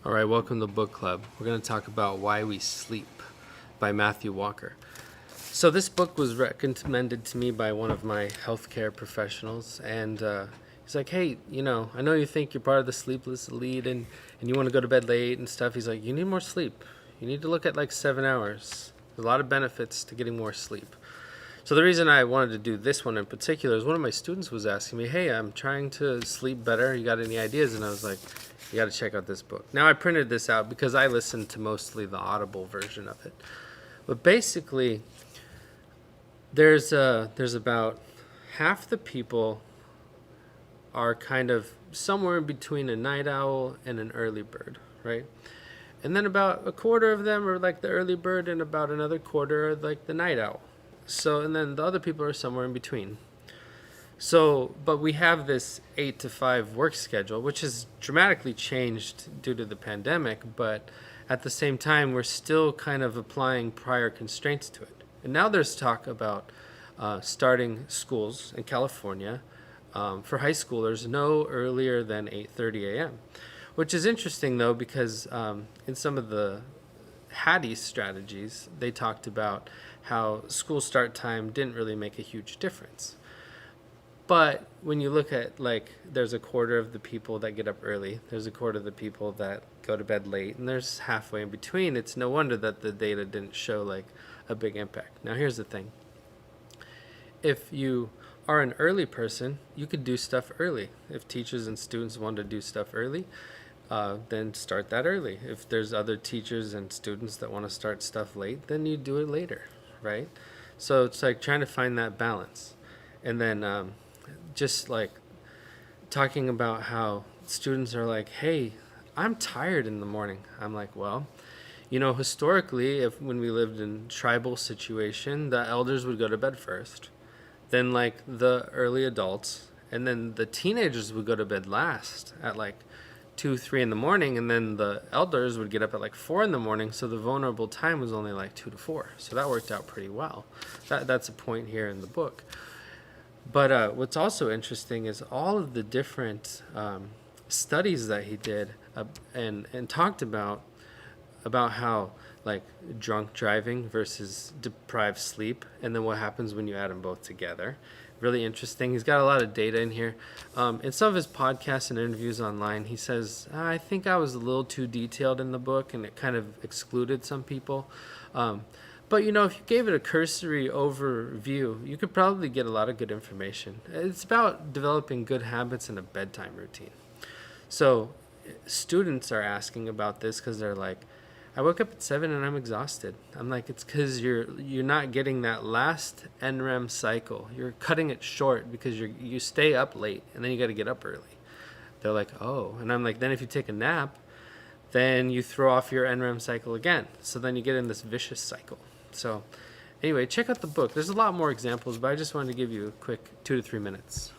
All right, welcome to Book Club. We're going to talk about Why We Sleep by Matthew Walker. So, this book was recommended to me by one of my healthcare professionals, and he's like, hey, I know you think you're part of the sleepless elite and you want to go to bed late and stuff. He's like, you need more sleep. You need to look at like 7 hours. There's a lot of benefits to getting more sleep. So the reason I wanted to do this one in particular is one of my students was asking me, hey, I'm trying to sleep better. You got any ideas? And I was like, you got to check out this book. Now, I printed this out because I listened to mostly the Audible version of it. But basically, there's about half the people are kind of somewhere in between a night owl and an early bird, right? And then about a quarter of them are like the early bird, and about another quarter are like the night owl. So, and then the other people are somewhere in between. So, but we have this 8 to 5 work schedule, which has dramatically changed due to the pandemic, but at the same time, we're still kind of applying prior constraints to it. And now there's talk about starting schools in California for high schoolers no earlier than 8:30 a.m., which is interesting, though, because in some of the Hattie's strategies, they talked about how school start time didn't really make a huge difference. But when you look at, like, there's a quarter of the people that get up early, there's a quarter of the people that go to bed late, and there's halfway in between. It's no wonder that the data didn't show, like, a big impact. Now, here's the thing. If you are an early person, you could do stuff early. If teachers and students want to do stuff early, then start that early. If there's other teachers and students that want to start stuff late, then you do it later, right? So it's like trying to find that balance. And then just like talking about how students are like, hey, I'm tired in the morning. I'm like, well, historically, if when we lived in tribal situation, the elders would go to bed first, then like the early adults, and then the teenagers would go to bed last at like 2, 3 in the morning, and then the elders would get up at like 4 in the morning. So the vulnerable time was only like 2 to 4. So that worked out pretty well. That's a point here in the book. But what's also interesting is all of the different studies that he did and talked about how like drunk driving versus deprived sleep, and then what happens when you add them both together. Really interesting. He's got a lot of data in here. In some of his podcasts and interviews online, he says, I think I was a little too detailed in the book and it kind of excluded some people. But, if you gave it a cursory overview, you could probably get a lot of good information. It's about developing good habits and a bedtime routine. So students are asking about this because they're like, I woke up at 7 and I'm exhausted. I'm like, it's because you're not getting that last NREM cycle. You're cutting it short because you stay up late and then you got to get up early. They're like, oh. And I'm like, then if you take a nap, then you throw off your NREM cycle again. So then you get in this vicious cycle. So anyway, check out the book. There's a lot more examples, but I just wanted to give you a quick 2 to 3 minutes.